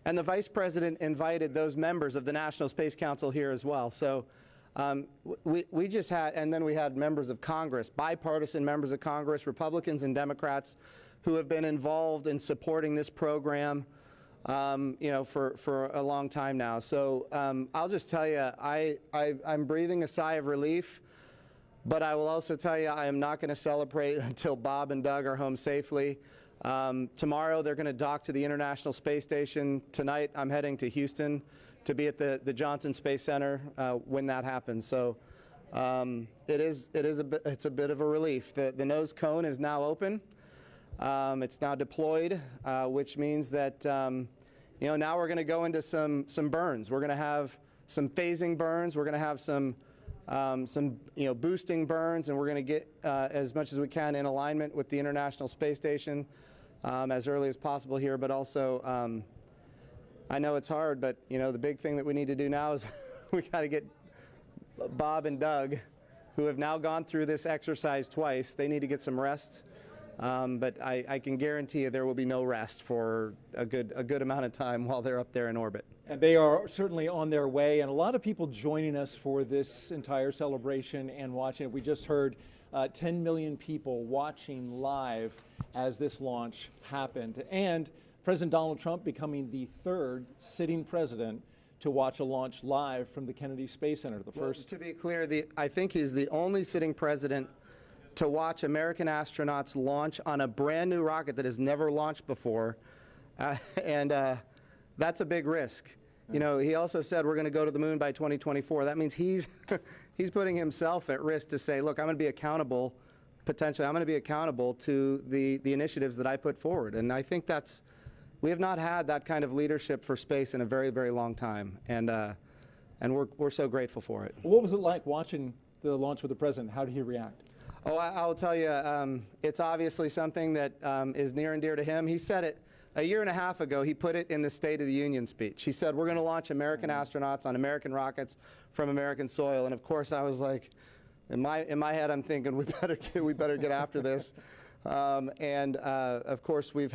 And the vice president invited those members of the National Space Council here as well. So we just had, and then we had members of Congress, bipartisan members of Congress, Republicans and Democrats, who have been involved in supporting this program, you know, for a long time now. So I'll just tell you, I'm breathing a sigh of relief. But I will also tell you, I am not going to celebrate until Bob and Doug are home safely. Tomorrow, they're going to dock to the International Space Station. Tonight, I'm heading to Houston to be at the Johnson Space Center when that happens. So it's a bit of a relief. The nose cone is now open. It's now deployed, which means that you know, now we're going to go into some burns. We're going to have some phasing burns. We're going to have some you know, boosting burns, and we're going to get as much as we can in alignment with the International Space Station as early as possible here. But also, I know it's hard, but you know, the big thing that we need to do now is we got to get Bob and Doug, who have now gone through this exercise twice. They need to get some rest. But I can guarantee you there will be no rest for a good amount of time while they're up there in orbit. And they are certainly on their way, and a lot of people joining us for this entire celebration and watching it. We just heard 10 million people watching live as this launch happened, and President Donald Trump becoming the third sitting president to watch a launch live from the Kennedy Space Center. The first. To be clear, I think he's the only sitting president to watch American astronauts launch on a brand new rocket that has never launched before, and that's a big risk. You know, he also said we're going to go to the moon by 2024. That means he's putting himself at risk to say, look, I'm going to be accountable, potentially, I'm going to be accountable to the initiatives that I put forward. And I think we have not had that kind of leadership for space in a very, very long time, and we're so grateful for it. What was it like watching the launch with the president? How did he react? Oh, I'll tell you, it's obviously something that is near and dear to him. He said it a year and a half ago. He put it in the State of the Union speech. He said, we're going to launch American astronauts on American rockets from American soil. And of course, I was like, in my head, I'm thinking, we better get after this. Of course, we've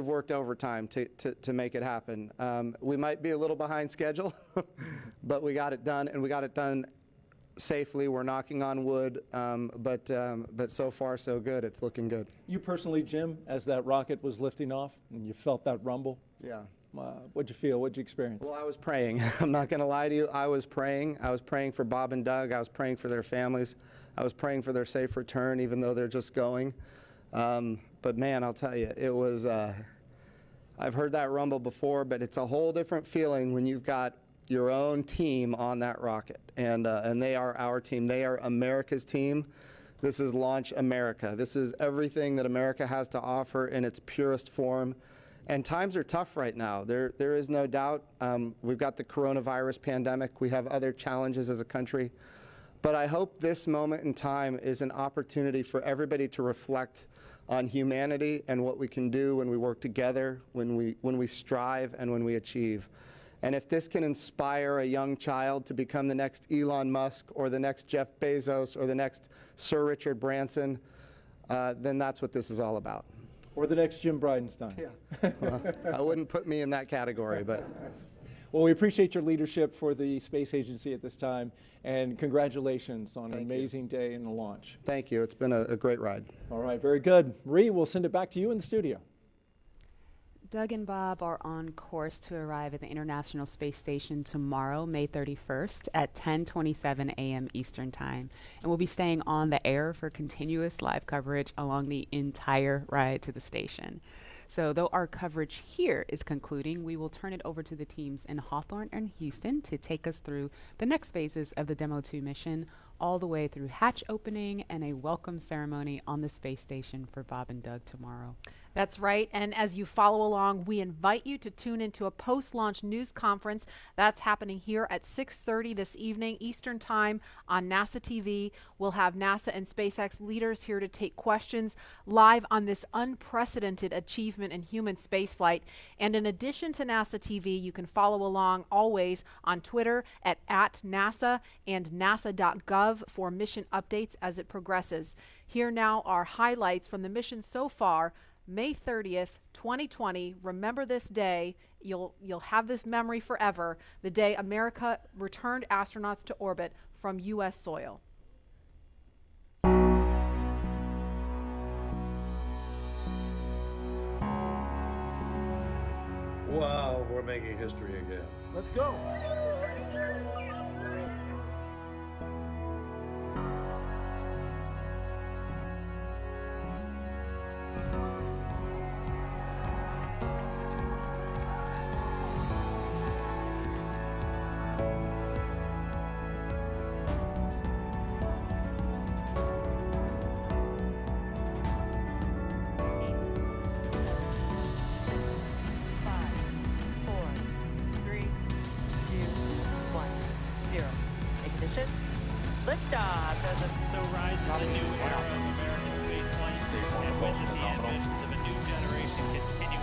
worked overtime to make it happen. We might be a little behind schedule, but we got it done, and we got it done safely. We're knocking on wood, but so far so good. It's looking good. You personally, Jim, as that rocket was lifting off and you felt that rumble? Yeah. What'd you feel? What'd you experience? Well, I was praying. I'm not going to lie to you. I was praying. I was praying for Bob and Doug. I was praying for their families. I was praying for their safe return, even though they're just going. But man, I'll tell you, it was, I've heard that rumble before, but it's a whole different feeling when you've got your own team on that rocket, and they are our team. They are America's team. This is Launch America. This is everything that America has to offer in its purest form. And times are tough right now. There is no doubt. We've got the coronavirus pandemic. We have other challenges as a country. But I hope this moment in time is an opportunity for everybody to reflect on humanity and what we can do when we work together, when we strive, and when we achieve. And if this can inspire a young child to become the next Elon Musk or the next Jeff Bezos or the next Sir Richard Branson, then that's what this is all about. Or the next Jim Bridenstine. Yeah. Well, I wouldn't put me in that category, but. Well, we appreciate your leadership for the space agency at this time, and congratulations on an amazing day in the launch. Thank you. It's been a great ride. All right, very good. Marie, we'll send it back to you in the studio. Doug and Bob are on course to arrive at the International Space Station tomorrow, May 31st at 10:27 a.m. Eastern Time. And we'll be staying on the air for continuous live coverage along the entire ride to the station. So though our coverage here is concluding, we will turn it over to the teams in Hawthorne and Houston to take us through the next phases of the Demo-2 mission, all the way through hatch opening and a welcome ceremony on the space station for Bob and Doug tomorrow. That's right. And as you follow along, we invite you to tune into a post-launch news conference that's happening here at 6:30 this evening Eastern Time on NASA TV. We'll have NASA and SpaceX leaders here to take questions live on this unprecedented achievement in human spaceflight. And in addition to NASA TV, you can follow along always on Twitter at @NASA and nasa.gov for mission updates as it progresses. Here now are highlights from the mission so far. May 30th, 2020. Remember this day. You'll have this memory forever. The day America returned astronauts to orbit from U.S. soil. Wow, we're making history again. Let's go. So rises a new era of American spaceflight, and with it the ambitions of a new generation continue